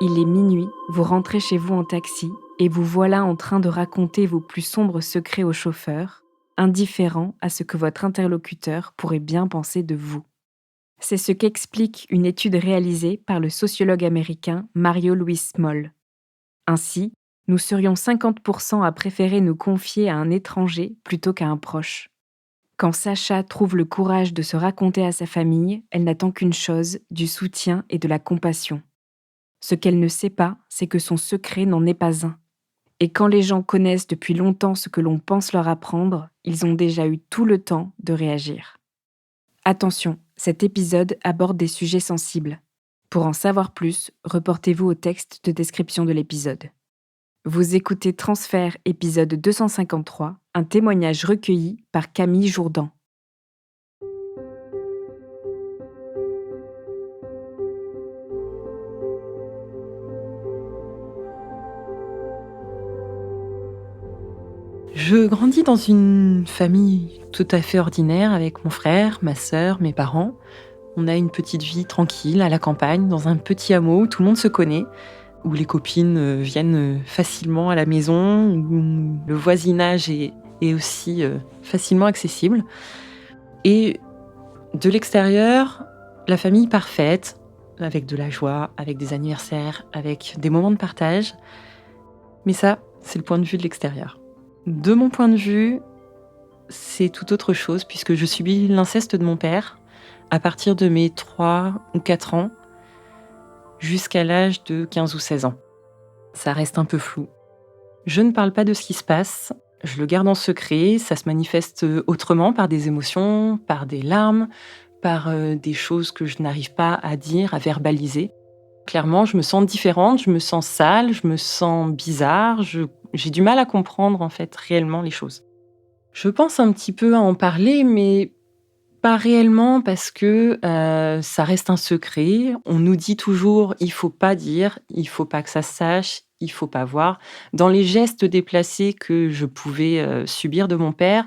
Il est minuit, vous rentrez chez vous en taxi et vous voilà en train de raconter vos plus sombres secrets au chauffeur, indifférent à ce que votre interlocuteur pourrait bien penser de vous. C'est ce qu'explique une étude réalisée par le sociologue américain Mario Louis Moll. Ainsi, nous serions 50% à préférer nous confier à un étranger plutôt qu'à un proche. Quand Sacha trouve le courage de se raconter à sa famille, elle n'attend qu'une chose, du soutien et de la compassion. Ce qu'elle ne sait pas, c'est que son secret n'en est pas un. Et quand les gens connaissent depuis longtemps ce que l'on pense leur apprendre, ils ont déjà eu tout le temps de réagir. Attention, cet épisode aborde des sujets sensibles. Pour en savoir plus, reportez-vous au texte de description de l'épisode. Vous écoutez Transfert, épisode 253, un témoignage recueilli par Camille Jourdan. Je grandis dans une famille tout à fait ordinaire avec mon frère, ma sœur, mes parents. On a une petite vie tranquille à la campagne, dans un petit hameau où tout le monde se connaît, où les copines viennent facilement à la maison, où le voisinage est aussi facilement accessible. Et de l'extérieur, la famille parfaite, avec de la joie, avec des anniversaires, avec des moments de partage. Mais ça, c'est le point de vue de l'extérieur. De mon point de vue, c'est tout autre chose puisque je subis l'inceste de mon père à partir de mes 3 ou 4 ans jusqu'à l'âge de 15 ou 16 ans. Ça reste un peu flou. Je ne parle pas de ce qui se passe, je le garde en secret, ça se manifeste autrement par des émotions, par des larmes, par des choses que je n'arrive pas à dire, à verbaliser. Clairement, je me sens différente, je me sens sale, je me sens bizarre, j'ai du mal à comprendre en fait réellement les choses. Je pense un petit peu à en parler, mais pas réellement parce que ça reste un secret. On nous dit toujours: «Il faut pas dire, il faut pas que ça se sache, il faut pas voir». Dans les gestes déplacés que je pouvais, subir de mon père,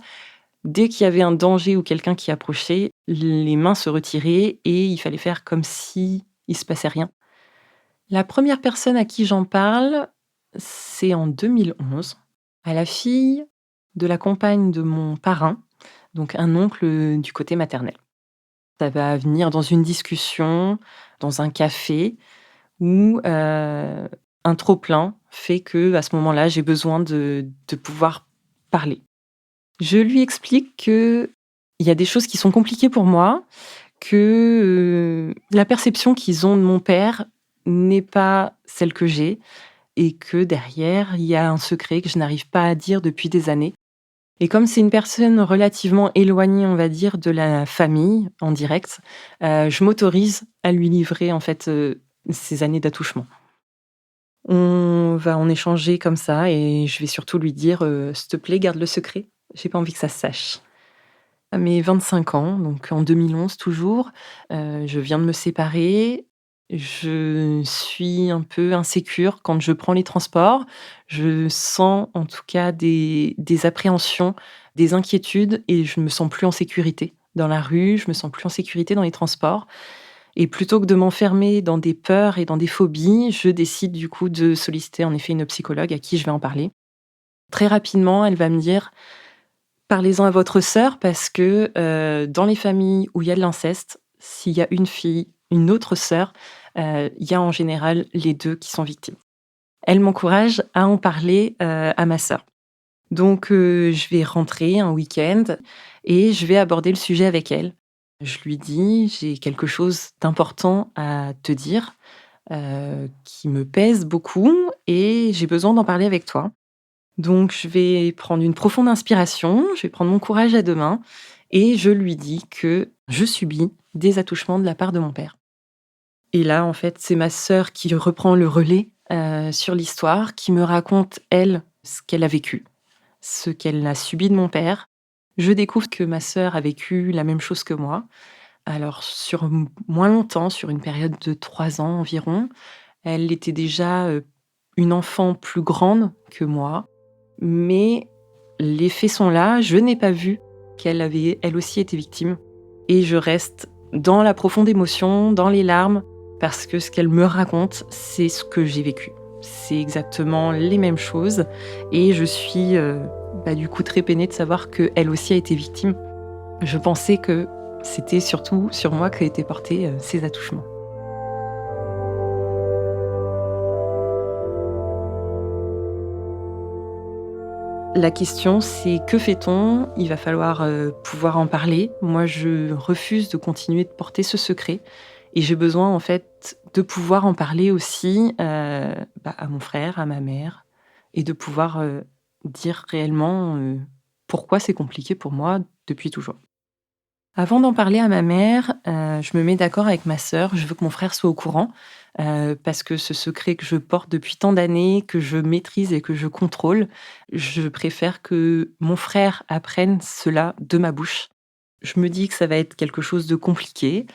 dès qu'il y avait un danger ou quelqu'un qui approchait, les mains se retiraient et il fallait faire comme si il se passait rien. La première personne à qui j'en parle, c'est en 2011, à la fille de la compagne de mon parrain, donc un oncle, du côté maternel. Ça va venir dans une discussion, dans un café où, un trop-plein fait que à ce moment-là, j'ai besoin de pouvoir parler. Je lui explique qu'il y a des choses qui sont compliquées pour moi, que, la perception qu'ils ont de mon père n'est pas celle que j'ai et que derrière, il y a un secret que je n'arrive pas à dire depuis des années. Et comme c'est une personne relativement éloignée, on va dire, de la famille, en direct, je m'autorise à lui livrer, en fait, ces années d'attouchement. On va en échanger comme ça et je vais surtout lui dire, «S'il te plaît, garde le secret, j'ai pas envie que ça se sache». À mes 25 ans, donc en 2011 toujours, je viens de me séparer. Je suis un peu insécure quand je prends les transports. Je sens en tout cas des appréhensions, des inquiétudes et je me sens plus en sécurité dans la rue, je me sens plus en sécurité dans les transports et plutôt que de m'enfermer dans des peurs et dans des phobies, je décide du coup de solliciter en effet une psychologue à qui je vais en parler. Très rapidement, elle va me dire: «Parlez-en à votre sœur parce que, dans les familles où il y a de l'inceste, s'il y a une fille, une autre sœur, il y a en général les 2 qui sont victimes». Elle m'encourage à en parler, à ma sœur. Donc, je vais rentrer un week-end et je vais aborder le sujet avec elle. Je lui dis: «J'ai quelque chose d'important à te dire, qui me pèse beaucoup et j'ai besoin d'en parler avec toi». Donc je vais prendre une profonde inspiration, je vais prendre mon courage à 2 mains et je lui dis que je subis des attouchements de la part de mon père. Et là, en fait, c'est ma sœur qui reprend le relais, sur l'histoire, qui me raconte, elle, ce qu'elle a vécu, ce qu'elle a subi de mon père. Je découvre que ma sœur a vécu la même chose que moi. Alors sur moins longtemps, sur une période de 3 ans environ. Elle était déjà, une enfant plus grande que moi. Mais les faits sont là, je n'ai pas vu qu'elle avait elle aussi été victime et je reste dans la profonde émotion, dans les larmes parce que ce qu'elle me raconte, c'est ce que j'ai vécu. C'est exactement les mêmes choses et je suis du coup très peinée de savoir qu'elle aussi a été victime. Je pensais que c'était surtout sur moi qu'étaient portés ces attouchements. La question, c'est que fait-on? Il va falloir pouvoir en parler. Moi, je refuse de continuer de porter ce secret et j'ai besoin en fait de pouvoir en parler aussi à mon frère, à ma mère et de pouvoir dire réellement pourquoi c'est compliqué pour moi depuis toujours. Avant d'en parler à ma mère, je me mets d'accord avec ma sœur. Je veux que mon frère soit au courant, parce que ce secret que je porte depuis tant d'années, que je maîtrise et que je contrôle, je préfère que mon frère apprenne cela de ma bouche. Je me dis que ça va être quelque chose de compliqué.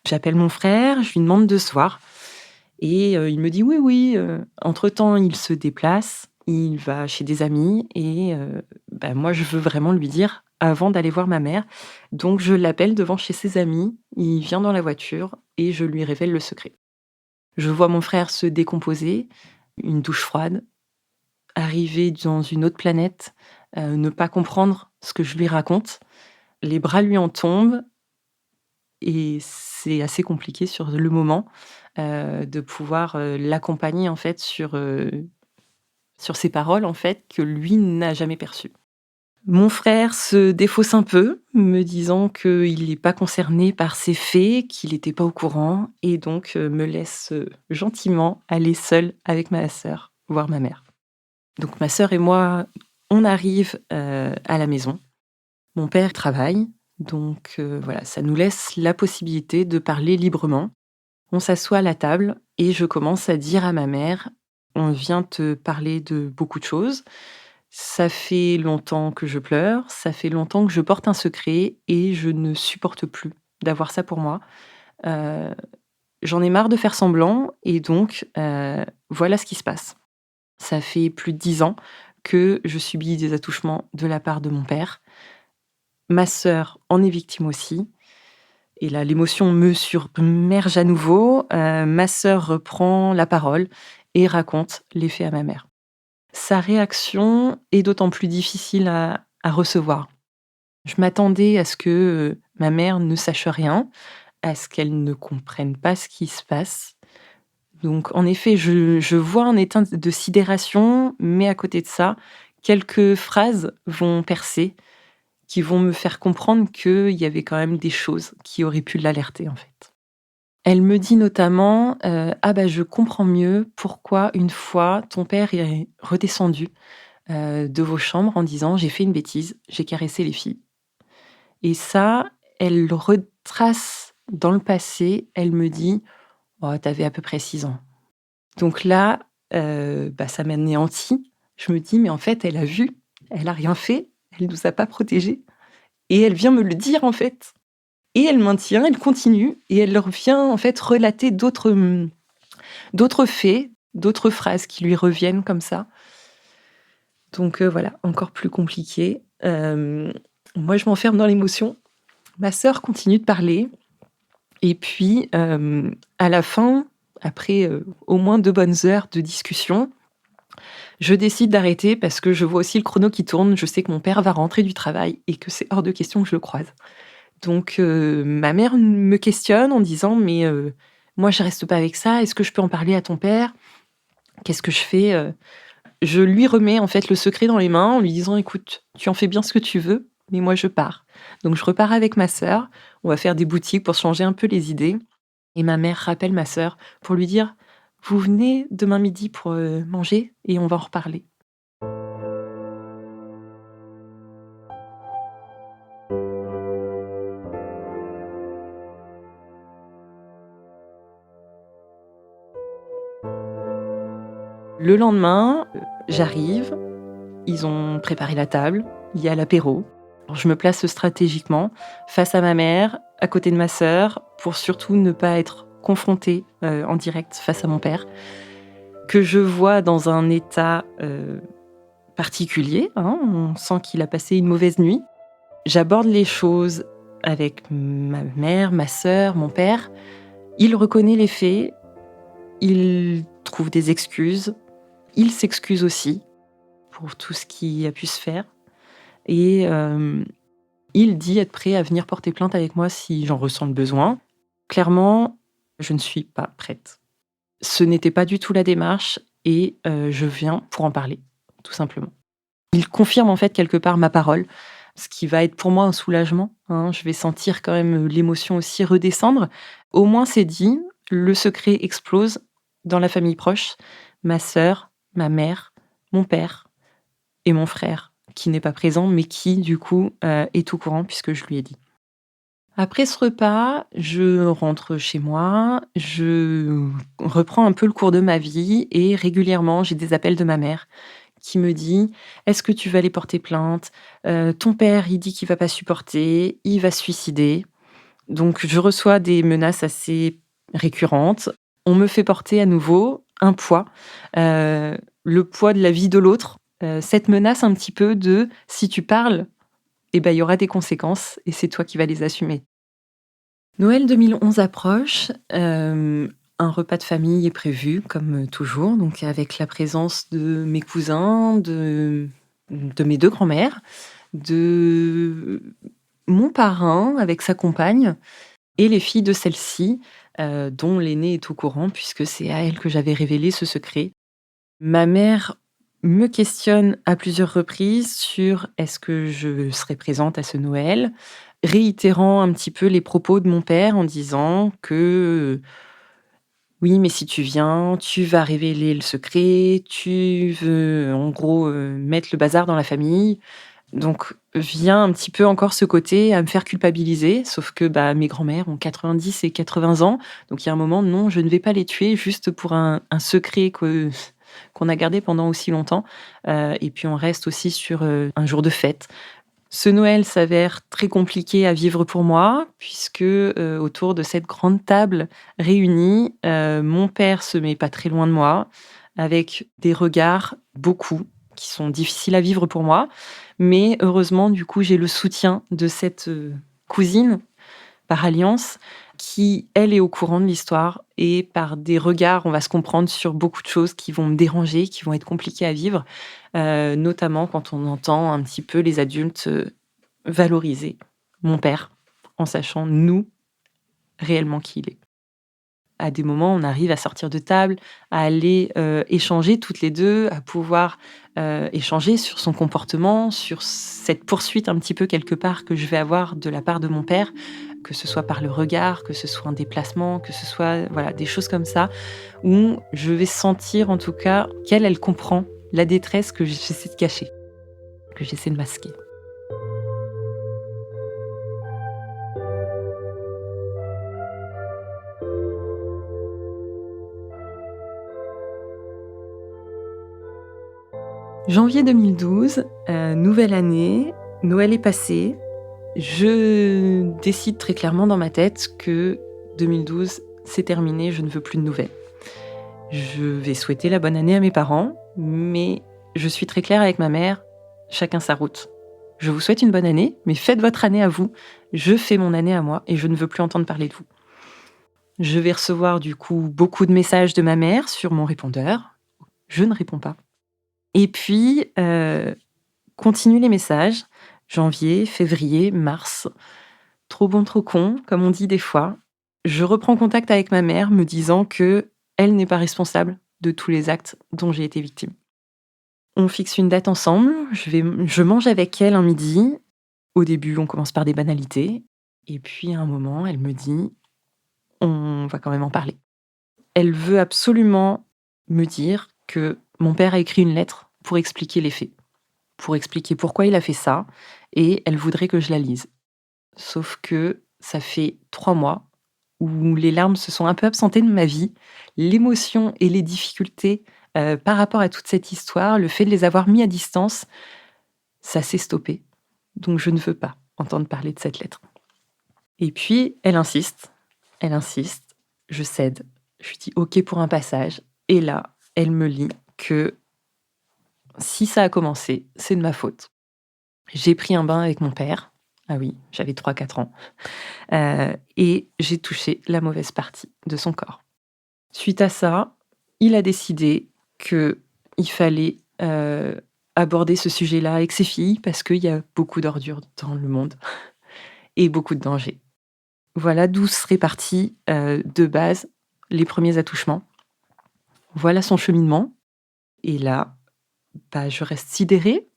J'appelle mon frère, je lui demande de se voir et il me dit: «Oui, oui». Entre-temps, il se déplace, il va chez des amis et moi, je veux vraiment lui dire avant d'aller voir ma mère. Donc je l'appelle devant chez ses amis, il vient dans la voiture et je lui révèle le secret. Je vois mon frère se décomposer, une douche froide, arriver dans une autre planète, ne pas comprendre ce que je lui raconte. Les bras lui en tombent et c'est assez compliqué sur le moment, de pouvoir, l'accompagner en fait sur ces paroles en fait que lui n'a jamais perçues. Mon frère se défausse un peu, me disant qu'il n'est pas concerné par ces faits, qu'il n'était pas au courant et donc me laisse, gentiment aller seule avec ma sœur voir ma mère. Donc ma sœur et moi, on arrive, à la maison. Mon père travaille, donc voilà, ça nous laisse la possibilité de parler librement. On s'assoit à la table et je commence à dire à ma mère: «On vient te parler de beaucoup de choses. Ça fait longtemps que je pleure, ça fait longtemps que je porte un secret et je ne supporte plus d'avoir ça pour moi. Heu, J'en ai marre de faire semblant et donc voilà ce qui se passe. Ça fait plus de 10 ans que je subis des attouchements de la part de mon père. Ma sœur en est victime aussi et là, l'émotion me submerge à nouveau. Ma sœur reprend la parole et raconte les faits à ma mère. Sa réaction est d'autant plus difficile à recevoir. Je m'attendais à ce que, ma mère ne sache rien, à ce qu'elle ne comprenne pas ce qui se passe. Donc en effet, je vois un état de sidération, mais à côté de ça, quelques phrases vont percer, qui vont me faire comprendre qu'il y avait quand même des choses qui auraient pu l'alerter, en fait. Elle me dit notamment, «Ah bah, je comprends mieux pourquoi une fois ton père est redescendu de vos chambres en disant: "J'ai fait une bêtise, j'ai caressé les filles"». Et ça, elle le retrace dans le passé, elle me dit: «Oh, tu à peu près 6 ans». Donc là, ça m'anéantit. Je me dis: «Mais en fait, elle a vu, elle a rien fait, elle nous a pas protégés et elle vient me le dire, en fait». Et elle maintient, elle continue et elle leur vient, en fait, relater d'autres faits, d'autres phrases qui lui reviennent comme ça. Donc voilà, encore plus compliqué. Moi, je m'enferme dans l'émotion. Ma sœur continue de parler et puis, à la fin, après, au moins 2 bonnes heures de discussion, je décide d'arrêter parce que je vois aussi le chrono qui tourne. Je sais que mon père va rentrer du travail et que c'est hors de question que je le croise. Donc ma mère me questionne en disant: «Mais moi, je reste pas avec ça. Est-ce que je peux en parler à ton père? Qu'est-ce que je fais?» Je lui remets en fait le secret dans les mains en lui disant: «Écoute, tu en fais bien ce que tu veux, mais moi je pars». Donc je repars avec ma sœur, on va faire des boutiques pour se changer un peu les idées et ma mère rappelle ma sœur pour lui dire: «Vous venez demain midi pour, manger et on va en reparler». Le lendemain, j'arrive, ils ont préparé la table, il y a l'apéro. Alors je me place stratégiquement face à ma mère, à côté de ma sœur, pour surtout ne pas être confrontée, en direct face à mon père, que je vois dans un état, particulier, hein. On sent qu'il a passé une mauvaise nuit. J'aborde les choses avec ma mère, ma sœur, mon père Il reconnaît les faits, il trouve des excuses, il s'excuse aussi pour tout ce qui a pu se faire et il dit être prêt à venir porter plainte avec moi si j'en ressens le besoin. Clairement, je ne suis pas prête. Ce n'était pas du tout la démarche et je viens pour en parler, tout simplement. Il confirme en fait quelque part ma parole, ce qui va être pour moi un soulagement, hein. Je vais sentir quand même l'émotion aussi redescendre. Au moins c'est dit, le secret explose dans la famille proche. Ma sœur, ma mère, mon père et mon frère, qui n'est pas présent, mais qui du coup est au courant puisque je lui ai dit. Après ce repas, je rentre chez moi, je reprends un peu le cours de ma vie et régulièrement, j'ai des appels de ma mère qui me dit: «Est-ce que tu vas aller porter plainte? Ton père, il dit qu'il va pas supporter, il va se suicider». Donc je reçois des menaces assez récurrentes. On me fait porter à nouveau un poids, le poids de la vie de l'autre, cette menace un petit peu de: «Si tu parles, eh ben, il y aura des conséquences et c'est toi qui vas les assumer». Noël 2011 approche, un repas de famille est prévu comme, toujours, donc avec la présence de mes cousins, de mes 2 grands-mères, de mon parrain avec sa compagne et les filles de celle-ci, dont l'aînée est au courant puisque c'est à elle que j'avais révélé ce secret. Ma mère me questionne à plusieurs reprises sur: «Est-ce que je serai présente à ce Noël?» réitérant un petit peu les propos de mon père en disant que: «Oui, mais si tu viens, tu vas révéler le secret, tu veux en gros, mettre le bazar dans la famille». Donc vient un petit peu encore ce côté à me faire culpabiliser, sauf que, bah, mes grands-mères ont 90 et 80 ans, donc il y a un moment, non, je ne vais pas les tuer juste pour un secret qu'on a gardé pendant aussi longtemps, et puis on reste aussi sur, un jour de fête. Ce Noël s'avère très compliqué à vivre pour moi puisque, autour de cette grande table réunie, mon père se met pas très loin de moi avec des regards, beaucoup, qui sont difficiles à vivre pour moi. Mais heureusement, du coup, j'ai le soutien de cette, cousine par alliance qui, elle, est au courant de l'histoire et par des regards, on va se comprendre sur beaucoup de choses qui vont me déranger, qui vont être compliquées à vivre, notamment quand on entend un petit peu les adultes, valoriser mon père en sachant, nous, réellement qui il est. À des moments, on arrive à sortir de table, à aller, échanger toutes les 2, à pouvoir, échanger sur son comportement, sur cette poursuite un petit peu quelque part que je vais avoir de la part de mon père, que ce soit par le regard, que ce soit un déplacement, que ce soit, voilà, des choses comme ça, où je vais sentir en tout cas qu'elle, elle comprend la détresse que j'essaie de cacher, que j'essaie de masquer. Janvier 2012, nouvelle année, Noël est passé. Je décide très clairement dans ma tête que 2012, c'est terminé, je ne veux plus de nouvelles. Je vais souhaiter la bonne année à mes parents, mais je suis très claire avec ma mère, chacun sa route. Je vous souhaite une bonne année, mais faites votre année à vous. Je fais mon année à moi et je ne veux plus entendre parler de vous. Je vais recevoir du coup beaucoup de messages de ma mère sur mon répondeur. Je ne réponds pas. Et puis, continue les messages. Janvier, février, mars. Trop bon, trop con, comme on dit des fois. Je reprends contact avec ma mère, me disant que elle n'est pas responsable de tous les actes dont j'ai été victime. On fixe une date ensemble, je mange avec elle un midi. Au début, on commence par des banalités. Et puis, à un moment, elle me dit: «On va quand même en parler». Elle veut absolument me dire que mon père a écrit une lettre pour expliquer les faits, pour expliquer pourquoi il a fait ça, et elle voudrait que je la lise. Sauf que ça fait 3 mois où les larmes se sont un peu absentées de ma vie. L'émotion et les difficultés, par rapport à toute cette histoire, le fait de les avoir mis à distance, ça s'est stoppé. Donc je ne veux pas entendre parler de cette lettre. Et puis elle insiste, je cède, je lui dis OK pour un passage et là, elle me lit que si ça a commencé, c'est de ma faute. J'ai pris un bain avec mon père Ah oui, j'avais 3-4 ans. Et j'ai touché la mauvaise partie de son corps. Suite à ça, il a décidé qu'il fallait, aborder ce sujet-là avec ses filles parce qu'il y a beaucoup d'ordures dans le monde et beaucoup de dangers. Voilà d'où seraient partis, de base, les premiers attouchements. Voilà son cheminement et là, bah, je reste sidérée.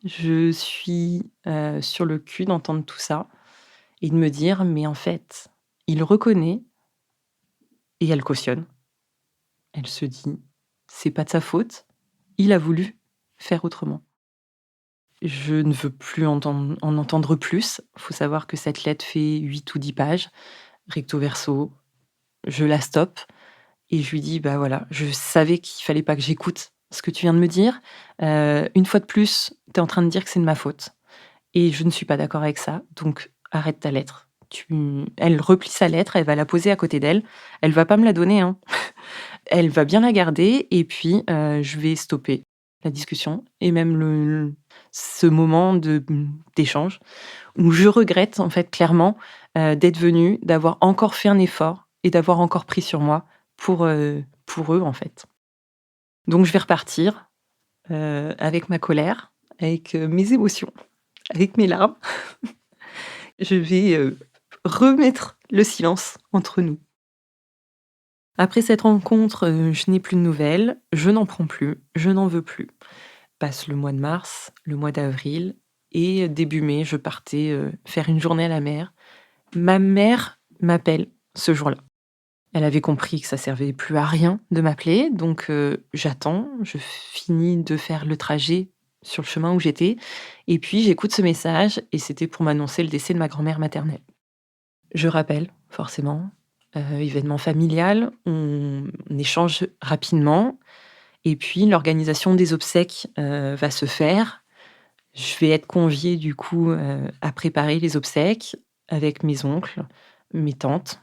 Je suis, sur le cul d'entendre tout ça et de me dire: «Mais en fait, il reconnaît et elle cautionne». Elle se dit: «C'est pas de sa faute, il a voulu faire autrement». Je ne veux plus en entendre plus. Faut savoir que cette lettre fait 8 ou 10 pages, recto verso. Je la stoppe et je lui dis: «Bah, voilà, je savais qu'il fallait pas que j'écoute ce que tu viens de me dire. Une fois de plus, tu es en train de dire que c'est de ma faute et je ne suis pas d'accord avec ça, donc arrête ta lettre». Elle replie sa lettre, elle va la poser à côté d'elle. Elle va pas me la donner, hein. Elle va bien la garder et puis, je vais stopper la discussion et même ce moment d'échange où je regrette, en fait, clairement, d'être venue, d'avoir encore fait un effort et d'avoir encore pris sur moi pour eux, en fait. Donc je vais repartir, avec ma colère, avec, mes émotions, avec mes larmes. Je vais, remettre le silence entre nous. Après cette rencontre, je n'ai plus de nouvelles, je n'en prends plus, je n'en veux plus. Passe le mois de mars, le mois d'avril et début mai, je partais, faire une journée à la mer. Ma mère m'appelle ce jour-là. Elle avait compris que ça servait plus à rien de m'appeler, donc j'attends, je finis de faire le trajet sur le chemin où j'étais et puis j'écoute ce message et c'était pour m'annoncer le décès de ma grand-mère maternelle. Je rappelle, forcément, événement familial, on échange rapidement et puis l'organisation des obsèques, va se faire. Je vais être conviée du coup, à préparer les obsèques avec mes oncles, mes tantes,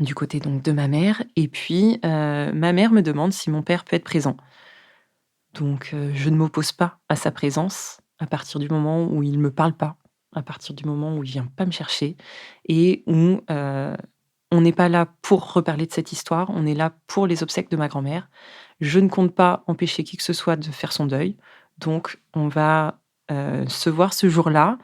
du côté donc de ma mère et puis, ma mère me demande si mon père peut être présent. Donc, je ne m'oppose pas à sa présence à partir du moment où il me parle pas, à partir du moment où il vient pas me chercher et où, on n'est pas là pour reparler de cette histoire, on est là pour les obsèques de ma grand-mère. Je ne compte pas empêcher qui que ce soit de faire son deuil, donc on va, se voir ce jour-là.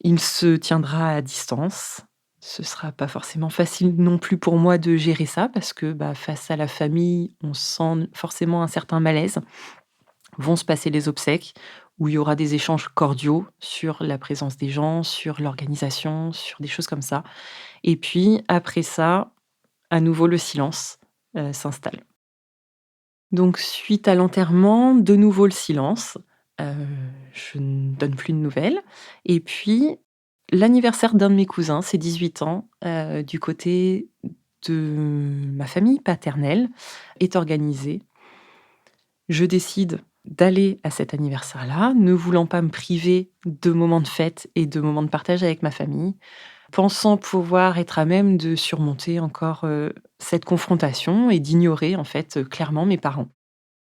Il se tiendra à distance. Ce sera pas forcément facile non plus pour moi de gérer ça parce que, bah, face à la famille, on sent forcément un certain malaise. Vont se passer les obsèques où il y aura des échanges cordiaux sur la présence des gens, sur l'organisation, sur des choses comme ça et puis après ça, à nouveau le silence, s'installe. Donc suite à l'enterrement, de nouveau le silence, heu, je ne donne plus de nouvelles et puis l'anniversaire d'un de mes cousins, ses 18 ans, du côté de ma famille paternelle, est organisé. Je décide d'aller à cet anniversaire-là, ne voulant pas me priver de moments de fête et de moments de partage avec ma famille, pensant pouvoir être à même de surmonter encore, cette confrontation et d'ignorer en fait, clairement mes parents.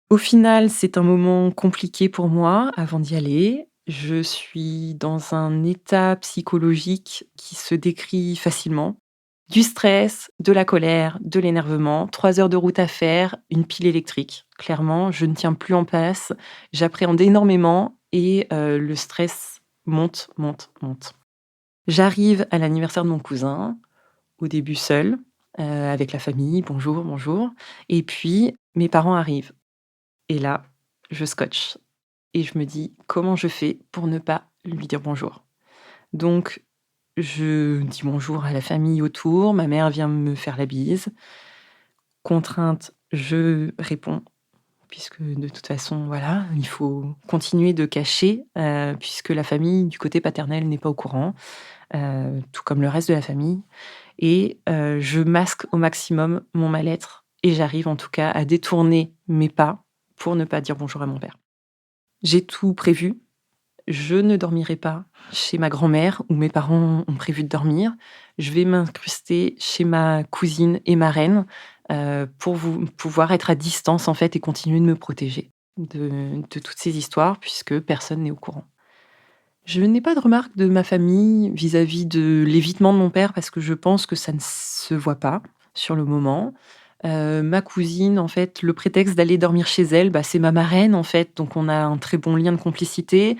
Au final, c'est un moment compliqué pour moi avant d'y aller. Je suis dans un état psychologique qui se décrit facilement. Du stress, de la colère, de l'énervement, 3 heures de route à faire, une pile électrique. Clairement, je ne tiens plus en place, j'appréhende énormément et le stress monte, monte, monte. J'arrive à l'anniversaire de mon cousin, au début seule, avec la famille, bonjour, bonjour et puis mes parents arrivent et là, je scotche et je me dis: «Comment je fais pour ne pas lui dire bonjour?» Donc je dis bonjour à la famille autour, ma mère vient me faire la bise. Contrainte, je réponds puisque de toute façon, voilà, il faut continuer de cacher, puisque la famille du côté paternel n'est pas au courant, tout comme le reste de la famille et je masque au maximum mon mal-être et j'arrive en tout cas à détourner mes pas pour ne pas dire bonjour à mon père. J'ai tout prévu. Je ne dormirai pas chez ma grand-mère où mes parents ont prévu de dormir. Je vais m'incruster chez ma cousine et marraine, pour pouvoir être à distance, en fait, et continuer de me protéger de toutes ces histoires puisque personne n'est au courant. Je n'ai pas de remarques de ma famille vis-à-vis de l'évitement de mon père parce que je pense que ça ne se voit pas sur le moment. Ma cousine, en fait, le prétexte d'aller dormir chez elle, bah, c'est ma marraine, en fait, donc on a un très bon lien de complicité.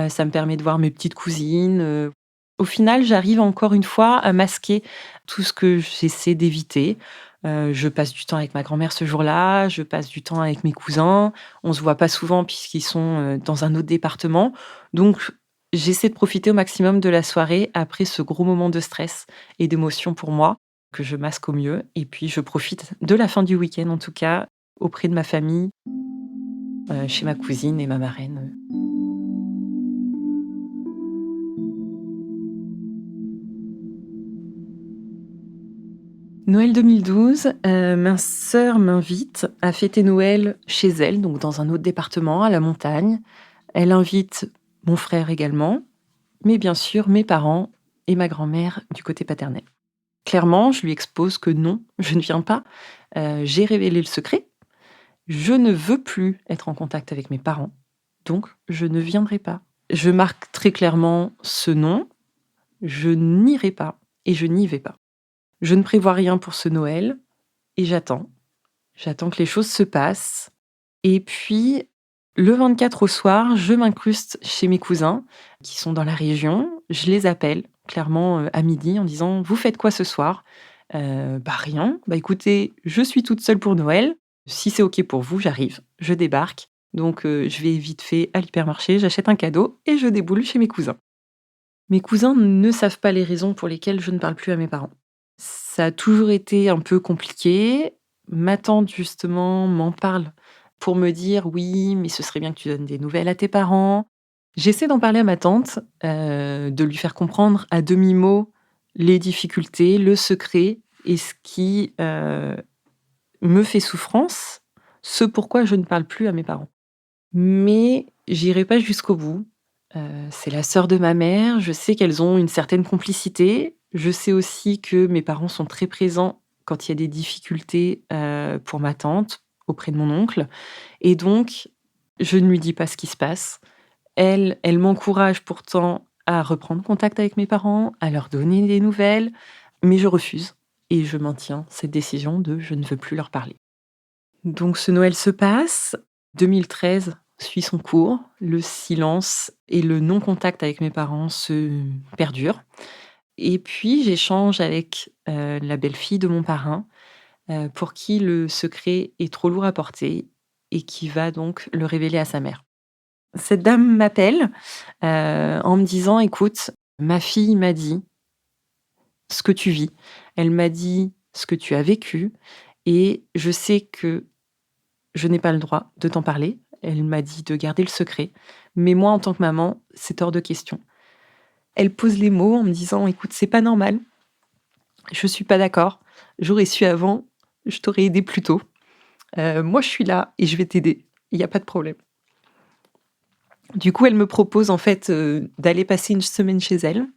Ça me permet de voir mes petites cousines. Au final, j'arrive encore une fois à masquer tout ce que j'essaie d'éviter. Je passe du temps avec ma grand-mère ce jour-là, je passe du temps avec mes cousins. On se voit pas souvent puisqu'ils sont, dans un autre département. Donc j'essaie de profiter au maximum de la soirée après ce gros moment de stress et d'émotion pour moi, que je masque au mieux et puis je profite de la fin du week-end en tout cas, auprès de ma famille, chez ma cousine et ma marraine. Noël 2012, ma sœur m'invite à fêter Noël chez elle, donc dans un autre département, à la montagne. Elle invite mon frère également, mais bien sûr mes parents et ma grand-mère du côté paternel. Clairement, je lui expose que non, je ne viens pas. J'ai révélé le secret. Je ne veux plus être en contact avec mes parents, donc je ne viendrai pas. Je marque très clairement ce non, je n'irai pas et je n'y vais pas. Je ne prévois rien pour ce Noël et j'attends. J'attends que les choses se passent et puis le 24 au soir, je m'incruste chez mes cousins qui sont dans la région. Je les appelle clairement, à midi en disant: «Vous faites quoi ce soir?» «Bah, rien. Bah, écoutez, je suis toute seule pour Noël. Si c'est OK pour vous, j'arrive, je débarque. Donc je vais vite fait à l'hypermarché, j'achète un cadeau et je déboule chez mes cousins». Mes cousins ne savent pas les raisons pour lesquelles je ne parle plus à mes parents. Ça a toujours été un peu compliqué. Ma tante justement m'en parle pour me dire: «Oui, mais ce serait bien que tu donnes des nouvelles à tes parents». J'essaie d'en parler à ma tante, de lui faire comprendre à demi-mot les difficultés, le secret et ce qui, me fait souffrance, ce pourquoi je ne parle plus à mes parents. Mais j'irai pas jusqu'au bout. C'est la sœur de ma mère, je sais qu'elles ont une certaine complicité. Je sais aussi que mes parents sont très présents quand il y a des difficultés, pour ma tante, auprès de mon oncle et donc je ne lui dis pas ce qui se passe. Elle m'encourage pourtant à reprendre contact avec mes parents, à leur donner des nouvelles, mais je refuse et je maintiens cette décision de je ne veux plus leur parler. Donc ce Noël se passe, 2013 suit son cours, le silence et le non-contact avec mes parents se perdurent et puis j'échange avec, la belle-fille de mon parrain, pour qui le secret est trop lourd à porter et qui va donc le révéler à sa mère. Cette dame m'appelle, en me disant: «Écoute, ma fille m'a dit ce que tu vis. Elle m'a dit ce que tu as vécu et je sais que je n'ai pas le droit de t'en parler. Elle m'a dit de garder le secret, mais moi, en tant que maman, c'est hors de question». Elle pose les mots en me disant: «Écoute, c'est pas normal, je suis pas d'accord. J'aurais su avant, je t'aurais aidé plus tôt. Moi, je suis là et je vais t'aider. Il y a pas de problème». Du coup, elle me propose en fait, d'aller passer une semaine chez elle,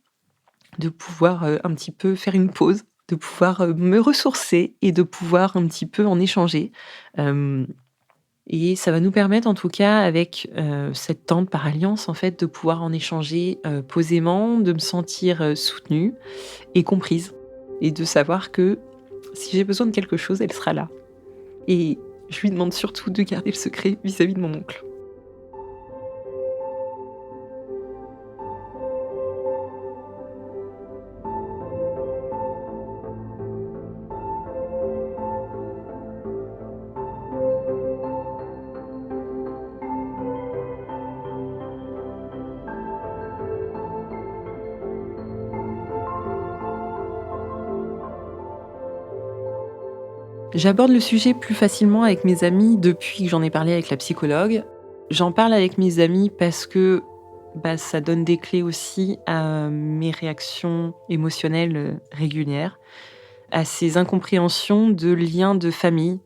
de pouvoir, un petit peu faire une pause, de pouvoir, me ressourcer et de pouvoir un petit peu en échanger. Hem Et ça va nous permettre en tout cas avec, cette tante par alliance en fait de pouvoir en échanger, posément, de me sentir, soutenue et comprise et de savoir que si j'ai besoin de quelque chose, elle sera là et je lui demande surtout de garder le secret vis-à-vis de mon oncle. J'aborde le sujet plus facilement avec mes amis depuis que j'en ai parlé avec la psychologue. J'en parle avec mes amis parce que, bah, ça donne des clés aussi à mes réactions émotionnelles, régulières, à ces incompréhensions de liens de famille.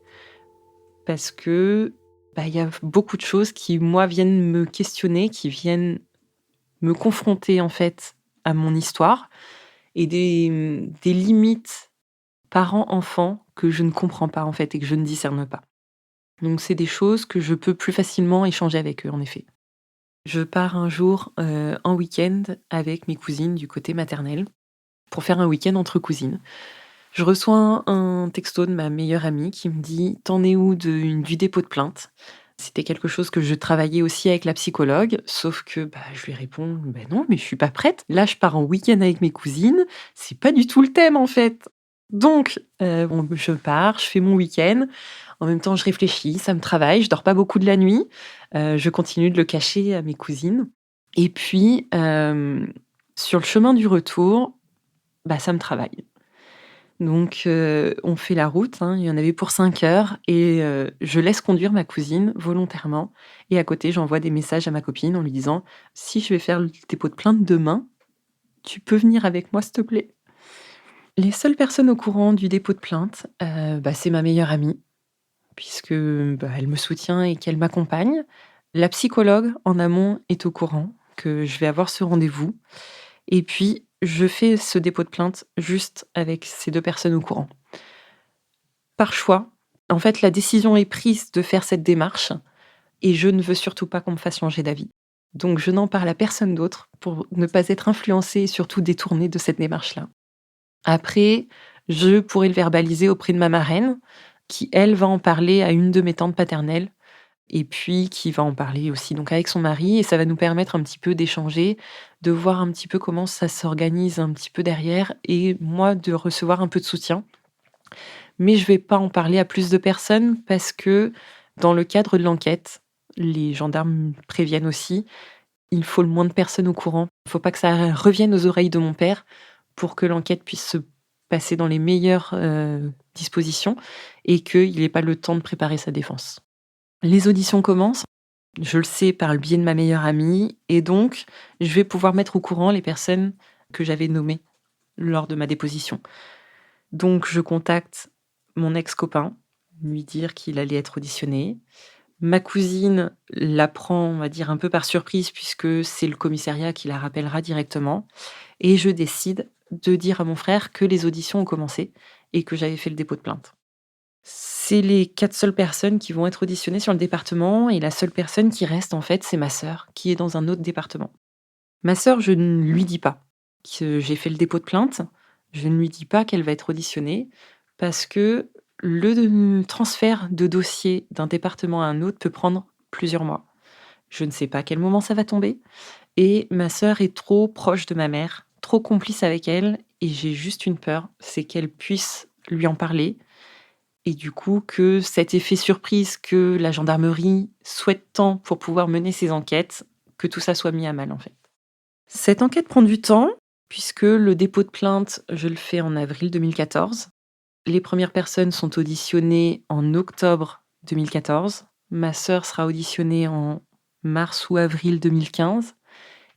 Parce que, bah, il y a beaucoup de choses qui, moi, viennent me questionner, qui viennent me confronter, en fait, à mon histoire et des limites parents-enfants que je ne comprends pas, en fait et que je ne discerne pas. Donc c'est des choses que je peux plus facilement échanger avec eux, en effet. Je pars un jour, en week-end avec mes cousines du côté maternel pour faire un week-end entre cousines. Je reçois un texto de ma meilleure amie qui me dit: «Tu es où du dépôt de plainte?» C'était quelque chose que je travaillais aussi avec la psychologue, sauf que, je lui réponds: «Beh, non, mais je suis pas prête. Là, je pars en week-end avec mes cousines, c'est pas du tout le thème, en fait». Donc bon, je pars, je fais mon week-end. En même temps, je réfléchis, ça me travaille, je dors pas beaucoup de la nuit. Je continue de le cacher à mes cousines et puis, sur le chemin du retour, ça me travaille. Donc on fait la route, hein, il y en avait pour 5 heures et je laisse conduire ma cousine volontairement et à côté, j'envoie des messages à ma copine en lui disant: «Si je vais faire le dépôt de plainte demain, tu peux venir avec moi, s'il te plaît?» Les seules personnes au courant du dépôt de plainte, c'est ma meilleure amie puisque, elle me soutient et qu'elle m'accompagne. La psychologue en amont est au courant que je vais avoir ce rendez-vous et puis je fais ce dépôt de plainte juste avec ces 2 personnes au courant. Par choix, en fait, la décision est prise de faire cette démarche et je ne veux surtout pas qu'on me fasse changer d'avis. Donc je n'en parle à personne d'autre pour ne pas être influencée et surtout détournée de cette démarche-là. Après, je pourrais le verbaliser auprès de ma marraine qui, elle, va en parler à une de mes tantes paternelles et puis qui va en parler aussi donc avec son mari et ça va nous permettre un petit peu d'échanger, de voir un petit peu comment ça s'organise un petit peu derrière et moi de recevoir un peu de soutien. Mais je vais pas en parler à plus de personnes parce que dans le cadre de l'enquête, les gendarmes préviennent aussi, il faut le moins de personnes au courant. Il faut pas que ça revienne aux oreilles de mon père pour que l'enquête puisse se passer dans les meilleures, dispositions et qu'il ait pas le temps de préparer sa défense. Les auditions commencent, je le sais par le biais de ma meilleure amie et donc je vais pouvoir mettre au courant les personnes que j'avais nommées lors de ma déposition. Donc je contacte mon ex-copain, lui dire qu'il allait être auditionné. Ma cousine l'apprend, on va dire, un peu par surprise puisque c'est le commissariat qui la rappellera directement et je décide de dire à mon frère que les auditions ont commencé et que j'avais fait le dépôt de plainte. C'est les 4 seules personnes qui vont être auditionnées sur le département et la seule personne qui reste, en fait, c'est ma sœur qui est dans un autre département. Ma sœur, je ne lui dis pas que j'ai fait le dépôt de plainte. Je ne lui dis pas qu'elle va être auditionnée parce que le transfert de dossier d'un département à un autre peut prendre plusieurs mois. Je ne sais pas à quel moment ça va tomber et ma sœur est trop proche de ma mère, trop complice avec elle et j'ai juste une peur, c'est qu'elle puisse lui en parler et du coup que cet effet surprise que la gendarmerie souhaite tant pour pouvoir mener ses enquêtes, que tout ça soit mis à mal, en fait. Cette enquête prend du temps, puisque le dépôt de plainte, je le fais en avril 2014. Les premières personnes sont auditionnées en octobre 2014. Ma sœur sera auditionnée en mars ou avril 2015.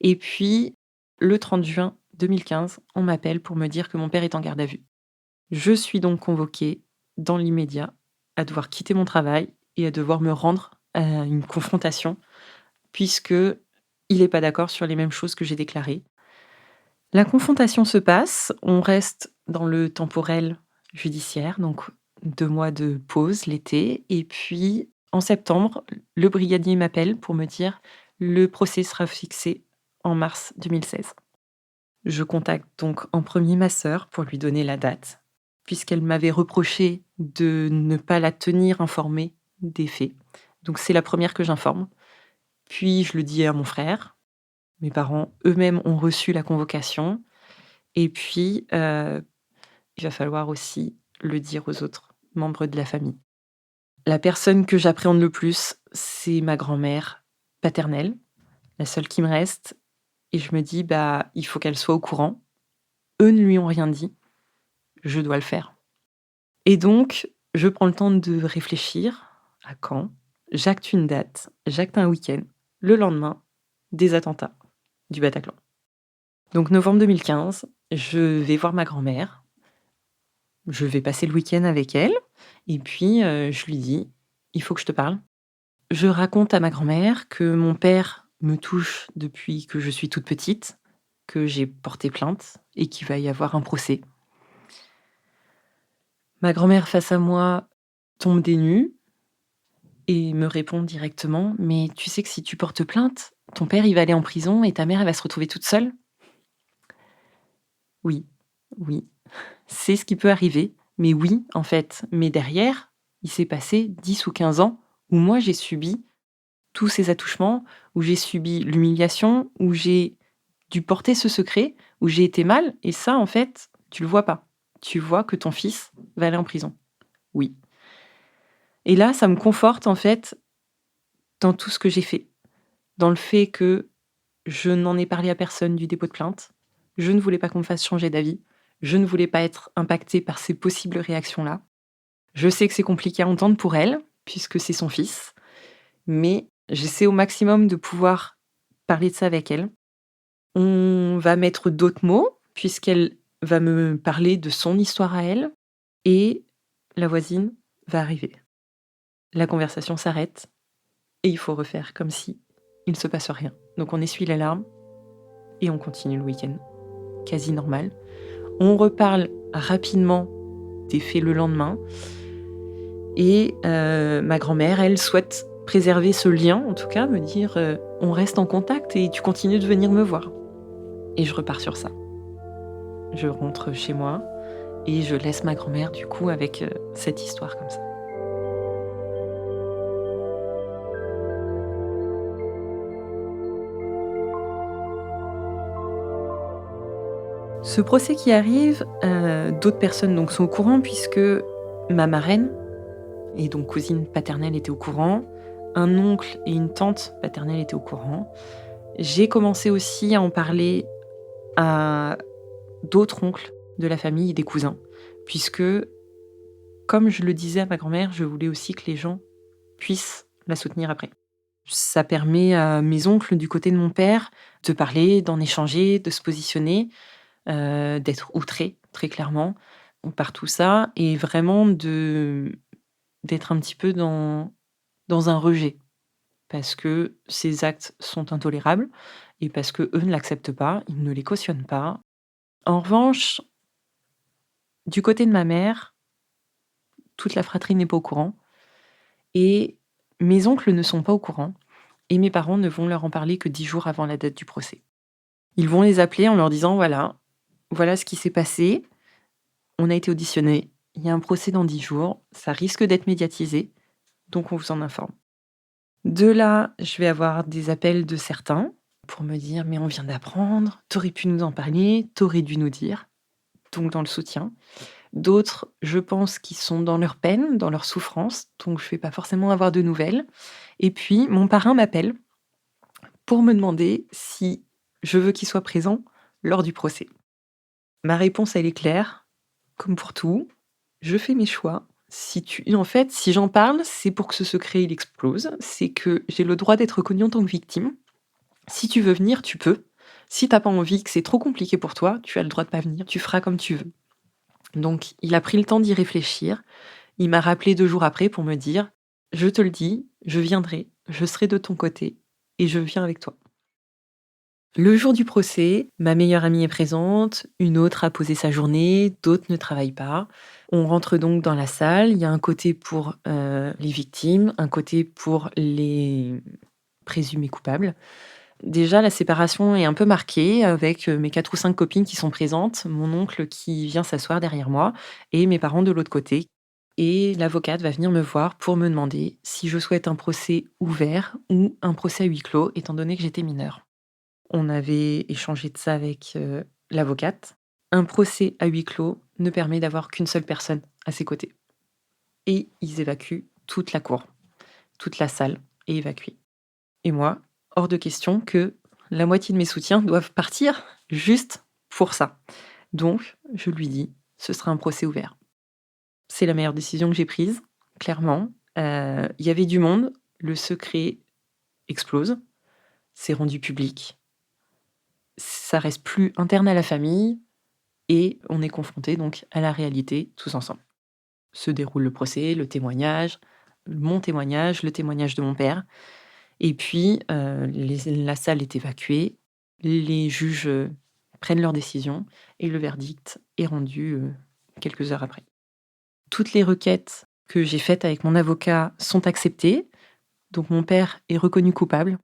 Et puis, le 30 juin 2015, on m'appelle pour me dire que mon père est en garde à vue. Je suis donc convoquée dans l'immédiat à devoir quitter mon travail et à devoir me rendre à une confrontation, puisque il n'est pas d'accord sur les mêmes choses que j'ai déclarées. La confrontation se passe, on reste dans le temporel judiciaire, donc 2 mois de pause l'été et puis en septembre, le brigadier m'appelle pour me dire: «Le procès sera fixé en mars 2016». Je contacte donc en premier ma sœur pour lui donner la date, puisqu'elle m'avait reproché de ne pas la tenir informée des faits. Donc c'est la première que j'informe. Puis je le dis à mon frère. Mes parents eux-mêmes ont reçu la convocation et puis, il va falloir aussi le dire aux autres membres de la famille. La personne que j'appréhende le plus, c'est ma grand-mère paternelle, la seule qui me reste et je me dis: il faut qu'elle soit au courant. Eux ne lui ont rien dit, je dois le faire et donc je prends le temps de réfléchir à quand. J'acte une date, j'acte un week-end, le lendemain des attentats du Bataclan. Donc novembre 2015, je vais voir ma grand-mère. Je vais passer le week-end avec elle et puis, je lui dis: «Il faut que je te parle». Je raconte à ma grand-mère que mon père me touche depuis que je suis toute petite, que j'ai porté plainte et qu'il va y avoir un procès. Ma grand-mère face à moi tombe des nues, et me répond directement: «Mais tu sais que si tu portes plainte, ton père, il va aller en prison et ta mère, elle va se retrouver toute seule?» Oui, oui, c'est ce qui peut arriver, mais oui, en fait. Mais derrière, il s'est passé 10 ou 15 ans où moi, j'ai subi tous ces attouchements, où j'ai subi l'humiliation, où j'ai dû porter ce secret, où j'ai été mal et ça, en fait, tu le vois pas. Tu vois que ton fils va aller en prison. Oui. Et là, ça me conforte, en fait, dans tout ce que j'ai fait. Dans le fait que je n'en ai parlé à personne du dépôt de plainte. Je ne voulais pas qu'on me fasse changer d'avis. Je ne voulais pas être impactée par ces possibles réactions-là. Je sais que c'est compliqué à entendre pour elle, puisque c'est son fils, mais j'essaie au maximum de pouvoir parler de ça avec elle. On va mettre d'autres mots, puisqu'elle va me parler de son histoire à elle, et la voisine va arriver. La conversation s'arrête, et il faut refaire comme si il ne se passe rien. Donc on essuie les larmes, et on continue le week-end, quasi normal. On reparle rapidement des faits le lendemain, et ma grand-mère, elle, souhaite préserver ce lien, en tout cas, me dire on reste en contact et tu continues de venir me voir. Et je repars sur ça. Je rentre chez moi et je laisse ma grand-mère, du coup, avec cette histoire comme ça. Ce procès qui arrive, d'autres personnes donc sont au courant puisque ma marraine, et donc cousine paternelle, était au courant. Un oncle et une tante paternelle étaient au courant. J'ai commencé aussi à en parler à d'autres oncles de la famille et des cousins, puisque, comme je le disais à ma grand-mère, je voulais aussi que les gens puissent la soutenir après. Ça permet à mes oncles du côté de mon père de parler, d'en échanger, de se positionner, d'être outrés, très clairement, par tout ça et vraiment d'être un petit peu dans un rejet. Parce que ces actes sont intolérables et parce qu'eux ne l'acceptent pas, ils ne les cautionnent pas. En revanche, du côté de ma mère, toute la fratrie n'est pas au courant et mes oncles ne sont pas au courant et mes parents ne vont leur en parler que 10 jours avant la date du procès. Ils vont les appeler en leur disant: voilà ce qui s'est passé, on a été auditionnés, il y a un procès dans 10 jours, ça risque d'être médiatisé, donc on vous en informe. De là, je vais avoir des appels de certains pour me dire: «Mais on vient d'apprendre, t'aurais pu nous en parler, t'aurais dû nous dire», donc dans le soutien. D'autres, je pense, qui sont dans leur peine, dans leur souffrance, donc je vais pas forcément avoir de nouvelles. Et puis mon parrain m'appelle pour me demander si je veux qu'il soit présent lors du procès. Ma réponse, elle est claire, comme pour tout, je fais mes choix. En fait, si j'en parle, c'est pour que ce secret, il explose, c'est que j'ai le droit d'être reconnue en tant que victime. Si tu veux venir, tu peux. Si t'as pas envie, que c'est trop compliqué pour toi, tu as le droit de pas venir, tu feras comme tu veux. Donc il a pris le temps d'y réfléchir. Il m'a rappelé 2 jours après pour me dire: «Je te le dis, je viendrai, je serai de ton côté et je viens avec toi». Le jour du procès, ma meilleure amie est présente, une autre a posé sa journée, d'autres ne travaillent pas. On rentre donc dans la salle, il y a un côté pour, les victimes, un côté pour les présumés coupables. Déjà, la séparation est un peu marquée avec, mes 4 ou 5 copines qui sont présentes, mon oncle qui vient s'asseoir derrière moi et mes parents de l'autre côté. Et l'avocate va venir me voir pour me demander si je souhaite un procès ouvert ou un procès à huis clos, étant donné que j'étais mineure. On avait échangé de ça avec, l'avocate. Un procès à huis clos ne permet d'avoir qu'une seule personne à ses côtés et ils évacuent toute la cour. Toute la salle est évacuée et moi, hors de question que la moitié de mes soutiens doivent partir juste pour ça. Donc je lui dis: «Ce sera un procès ouvert». C'est la meilleure décision que j'ai prise, clairement. Il y avait du monde, le secret explose, c'est rendu public. Ça reste plus interne à la famille et on est confrontés donc à la réalité tous ensemble. Se déroule le procès, le témoignage, mon témoignage, le témoignage de mon père et puis, la salle est évacuée, les juges, prennent leur décision et le verdict est rendu, quelques heures après. Toutes les requêtes que j'ai faites avec mon avocat sont acceptées. Donc mon père est reconnu coupable.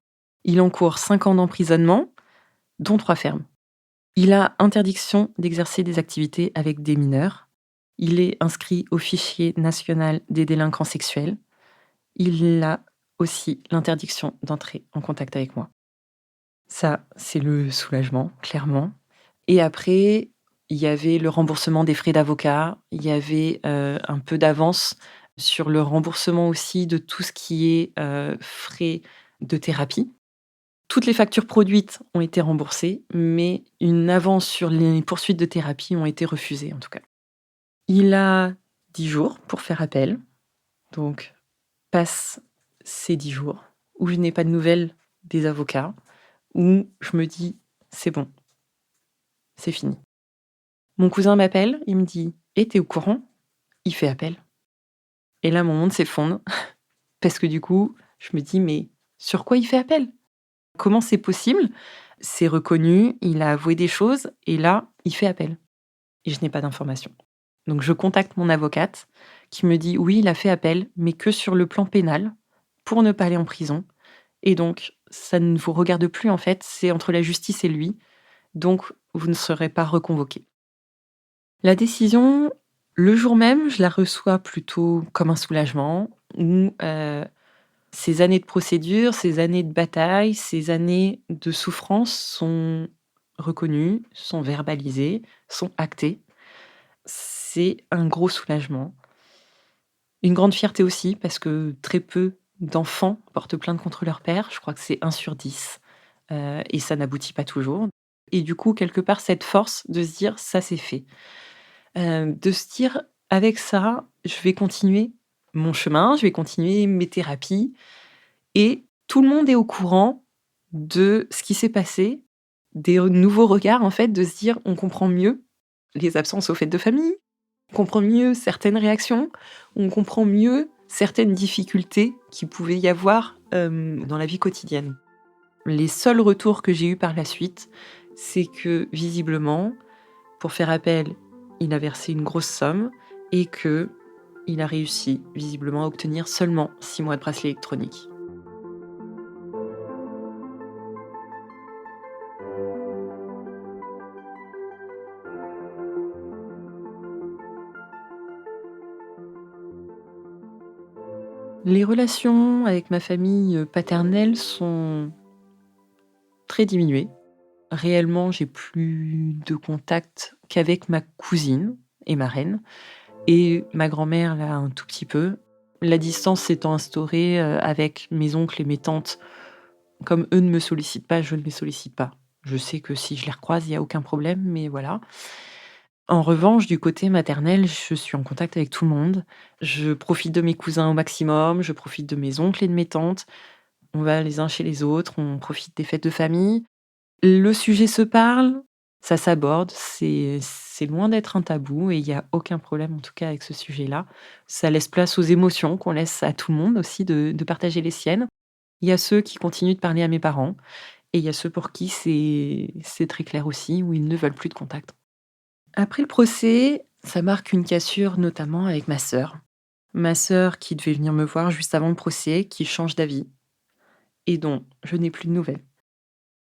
Il encourt 5 ans d'emprisonnement, dont 3 fermes. Il a interdiction d'exercer des activités avec des mineurs. Il est inscrit au fichier national des délinquants sexuels. Il a aussi l'interdiction d'entrer en contact avec moi. Ça, c'est le soulagement, clairement. Et après, il y avait le remboursement des frais d'avocat. Il y avait, un peu d'avance sur le remboursement aussi de tout ce qui est, frais de thérapie. Toutes les factures produites ont été remboursées, mais une avance sur les poursuites de thérapie ont été refusées, en tout cas. Il a 10 jours pour faire appel, donc passe ces 10 jours où je n'ai pas de nouvelles des avocats, où je me dis: «C'est bon, c'est fini». Mon cousin m'appelle, il me dit: «Eh, tu es au courant? Il fait appel». Et là, mon monde s'effondre parce que du coup, je me dis: «Mais sur quoi il fait appel? Comment c'est possible? C'est reconnu, il a avoué des choses et là, il fait appel» et je n'ai pas d'informations. Donc je contacte mon avocate qui me dit: «Oui, il a fait appel, mais que sur le plan pénal, pour ne pas aller en prison et donc ça ne vous regarde plus en fait, c'est entre la justice et lui, donc vous ne serez pas reconvoqué». La décision, le jour même, je la reçois plutôt comme un soulagement où, ces années de procédure, ces années de bataille, ces années de souffrance sont reconnues, sont verbalisées, sont actées. C'est un gros soulagement. Une grande fierté aussi parce que très peu d'enfants portent plainte contre leur père. Je crois que c'est 1 sur 10, et ça n'aboutit pas toujours et du coup, quelque part, cette force de se dire: «Ça, c'est fait». De se dire: «Avec ça, je vais continuer mon chemin, je vais continuer mes thérapies» et tout le monde est au courant de ce qui s'est passé, des nouveaux regards, en fait, de se dire: «On comprend mieux les absences aux fêtes de famille, on comprend mieux certaines réactions, on comprend mieux certaines difficultés qu'il pouvait y avoir, dans la vie quotidienne». Les seuls retours que j'ai eus par la suite, c'est que visiblement, pour faire appel, il a versé une grosse somme et qu'il a réussi visiblement à obtenir seulement 6 mois de bracelet électronique. Les relations avec ma famille, paternelle sont très diminuées. Réellement, j'ai plus de contact qu'avec ma cousine et marraine et ma grand-mère, là, un tout petit peu. La distance s'étant instaurée, avec mes oncles et mes tantes, comme eux ne me sollicitent pas, je ne les sollicite pas. Je sais que si je les recroise, il y a aucun problème, mais voilà. En revanche, du côté maternel, je suis en contact avec tout le monde. Je profite de mes cousins au maximum, je profite de mes oncles et de mes tantes. On va les uns chez les autres, on profite des fêtes de famille. Le sujet se parle, ça s'aborde, c'est loin d'être un tabou et il y a aucun problème en tout cas avec ce sujet-là. Ça laisse place aux émotions qu'on laisse à tout le monde aussi de partager les siennes. Il y a ceux qui continuent de parler à mes parents et il y a ceux pour qui c'est très clair aussi, où ils ne veulent plus de contact. Après le procès, ça marque une cassure notamment avec ma sœur. Ma sœur qui devait venir me voir juste avant le procès, qui change d'avis et dont je n'ai plus de nouvelles.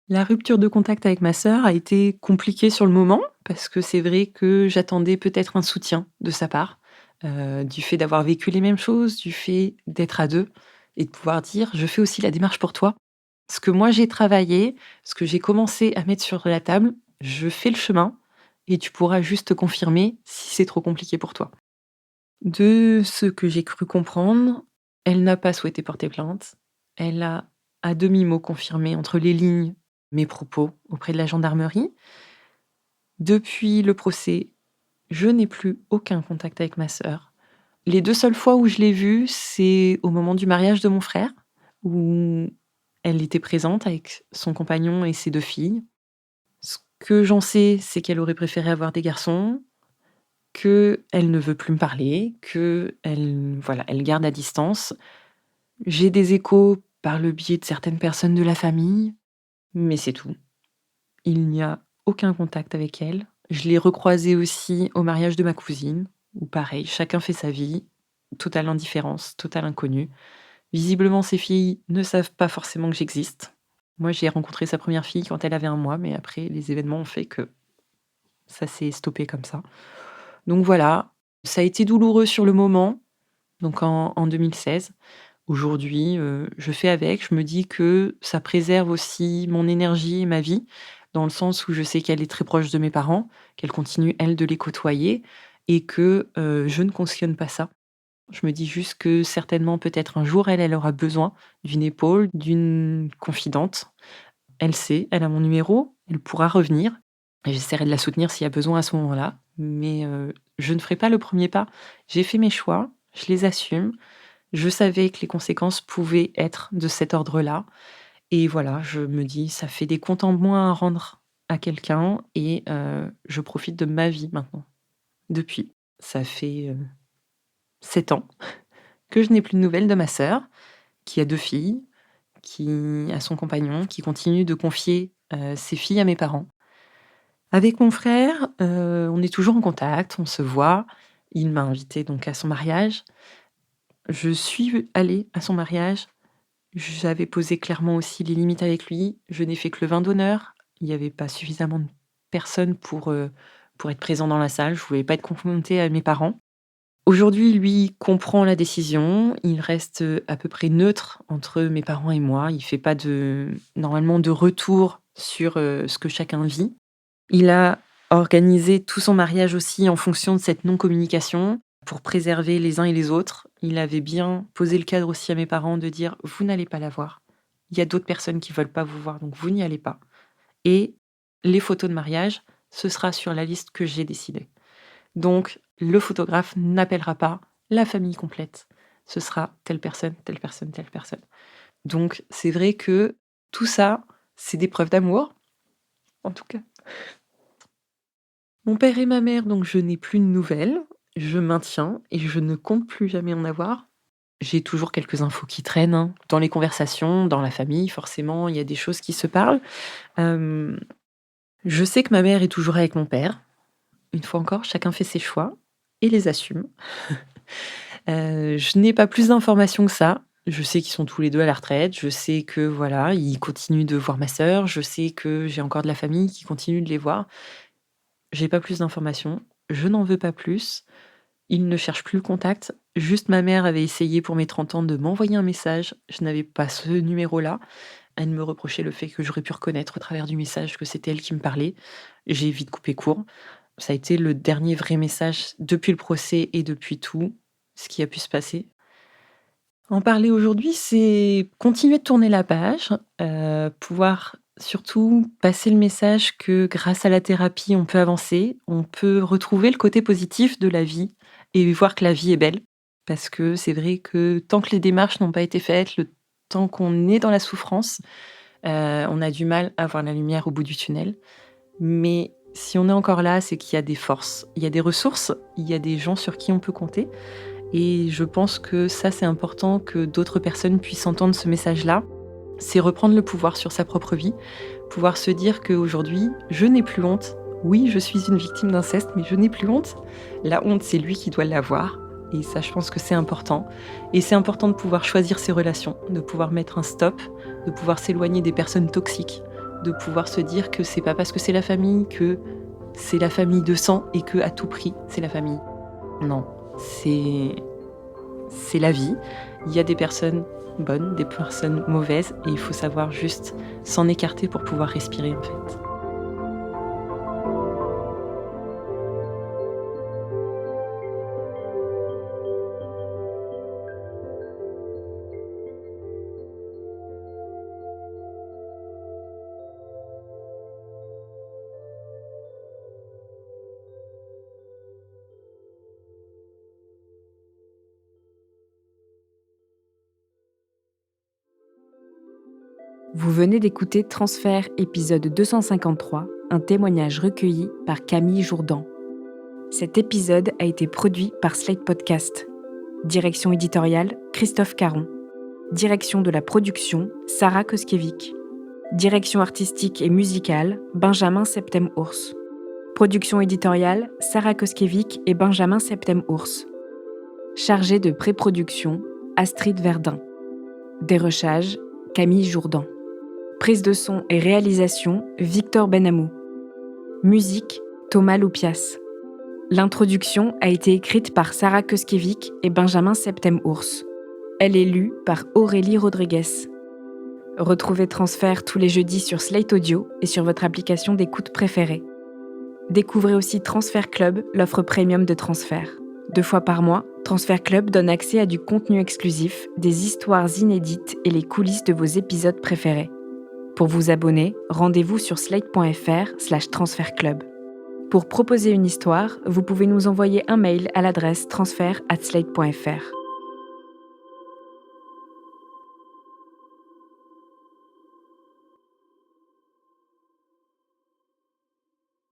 La rupture de contact avec ma sœur a été compliquée sur le moment, parce que c'est vrai que j'attendais peut-être un soutien de sa part, du fait d'avoir vécu les mêmes choses, du fait d'être à 2 et de pouvoir dire: «Je fais aussi la démarche pour toi. Ce que moi j'ai travaillé, ce que j'ai commencé à mettre sur la table, je fais le chemin et tu pourras juste te confirmer si c'est trop compliqué pour toi». De ce que j'ai cru comprendre, elle n'a pas souhaité porter plainte. Elle a à demi-mot confirmé entre les lignes mes propos auprès de la gendarmerie. Depuis le procès, je n'ai plus aucun contact avec ma sœur. Les 2 seules fois où je l'ai vue, c'est au moment du mariage de mon frère, où elle était présente avec son compagnon et ses 2 filles. Ce que j'en sais, c'est qu'elle aurait préféré avoir des garçons, qu'elle ne veut plus me parler, qu'elle voilà, elle garde à distance. J'ai des échos par le biais de certaines personnes de la famille, mais c'est tout. Il n'y a aucun contact avec elle. Je l'ai recroisée aussi au mariage de ma cousine, où pareil, chacun fait sa vie, totale indifférence, total inconnu. Visiblement, ces filles ne savent pas forcément que j'existe. Moi, j'ai rencontré sa première fille quand elle avait 1 mois, mais après les événements ont fait que ça s'est stoppé comme ça. Donc voilà, ça a été douloureux sur le moment, donc en 2016. Aujourd'hui, je fais avec. Je me dis que ça préserve aussi mon énergie et ma vie, dans le sens où je sais qu'elle est très proche de mes parents, qu'elle continue, elle, de les côtoyer et que, je ne cautionne pas ça. Je me dis juste que certainement, peut-être un jour, elle aura besoin d'une épaule, d'une confidente. Elle sait, elle a mon numéro, elle pourra revenir et j'essaierai de la soutenir s'il y a besoin à ce moment-là. Mais, je ne ferai pas le premier pas. J'ai fait mes choix, je les assume. Je savais que les conséquences pouvaient être de cet ordre-là et voilà, je me dis: «Ça fait des comptes en moins à rendre à quelqu'un» et je profite de ma vie maintenant. Depuis, ça fait, 7 ans que je n'ai plus de nouvelles de ma sœur, qui a 2 filles, qui a son compagnon, qui continue de confier, ses filles à mes parents. Avec mon frère, on est toujours en contact, on se voit. Il m'a invitée donc à son mariage. Je suis allée à son mariage. J'avais posé clairement aussi les limites avec lui. Je n'ai fait que le vin d'honneur. Il y avait pas suffisamment de personnes pour être présent dans la salle. Je voulais pas être confrontée à mes parents. Aujourd'hui, lui comprend la décision. Il reste, à peu près neutre entre mes parents et moi. Il fait pas normalement de retour sur, ce que chacun vit. Il a organisé tout son mariage aussi en fonction de cette non-communication, pour préserver les uns et les autres. Il avait bien posé le cadre aussi à mes parents de dire: «Vous n'allez pas la voir. Il y a d'autres personnes qui veulent pas vous voir, donc vous n'y allez pas et les photos de mariage, ce sera sur la liste que j'ai décidée. Donc le photographe n'appellera pas la famille complète. Ce sera telle personne, telle personne, telle personne». Donc c'est vrai que tout ça, c'est des preuves d'amour, en tout cas. Mon père et ma mère, donc je n'ai plus de nouvelles. Je maintiens et je ne compte plus jamais en avoir. J'ai toujours quelques infos qui traînent, hein. Dans les conversations, dans la famille, forcément, il y a des choses qui se parlent. Hem, je sais que ma mère est toujours avec mon père. Une fois encore, chacun fait ses choix et les assume. Je n'ai pas plus d'informations que ça. Je sais qu'ils sont tous les 2 à la retraite. Je sais que, voilà, ils continuent de voir ma sœur. Je sais que j'ai encore de la famille qui continue de les voir. J'ai pas plus d'informations. Je n'en veux pas plus. Ils ne cherchent plus le contact. Juste ma mère avait essayé pour mes 30 ans de m'envoyer un message. Je n'avais pas ce numéro-là. Elle me reprochait le fait que j'aurais pu reconnaître au travers du message que c'était elle qui me parlait. J'ai vite coupé court. Ça a été le dernier vrai message depuis le procès et depuis tout ce qui a pu se passer. En parler aujourd'hui, c'est continuer de tourner la page, pouvoir surtout passer le message que grâce à la thérapie, on peut avancer, on peut retrouver le côté positif de la vie et voir que la vie est belle. Parce que c'est vrai que tant que les démarches n'ont pas été faites, le temps qu'on est dans la souffrance, on a du mal à voir la lumière au bout du tunnel. Mais si on est encore là, c'est qu'il y a des forces, il y a des ressources, il y a des gens sur qui on peut compter et je pense que ça, c'est important que d'autres personnes puissent entendre ce message-là. C'est reprendre le pouvoir sur sa propre vie, pouvoir se dire qu'aujourd'hui, je n'ai plus honte. Oui, je suis une victime d'inceste, mais je n'ai plus honte. La honte, c'est lui qui doit l'avoir. Et ça, je pense que c'est important. Et c'est important de pouvoir choisir ses relations, de pouvoir mettre un stop, de pouvoir s'éloigner des personnes toxiques, de pouvoir se dire que c'est pas parce que c'est la famille que c'est la famille de sang et que à tout prix, c'est la famille. Non, c'est la vie. Il y a des personnes bonnes, des personnes mauvaises et il faut savoir juste s'en écarter pour pouvoir respirer, en fait. Vous venez d'écouter Transfert, épisode 253, un témoignage recueilli par Camille Jourdan. Cet épisode a été produit par Slate Podcast. Direction éditoriale, Christophe Caron. Direction de la production, Sarah Koskiewicz. Direction artistique et musicale, Benjamin Septem-Ours. Production éditoriale, Sarah Koskiewicz et Benjamin Septem-Ours. Chargé de pré-production, Astrid Verdun. Dérochage, Camille Jourdan. Prise de son et réalisation, Victor Benamou. Musique, Thomas Loupias. L'introduction a été écrite par Sarah Koskiewicz et Benjamin Septem-Ours. Elle est lue par Aurélie Rodriguez. Retrouvez Transfert tous les jeudis sur Slate Audio et sur votre application d'écoute préférée. Découvrez aussi Transfert Club, l'offre premium de Transfert. 2 fois par mois, Transfert Club donne accès à du contenu exclusif, des histoires inédites et les coulisses de vos épisodes préférés. Pour vous abonner, rendez-vous sur slate.fr/transfertclub. Pour proposer une histoire, vous pouvez nous envoyer un mail à l'adresse transfert@slate.fr.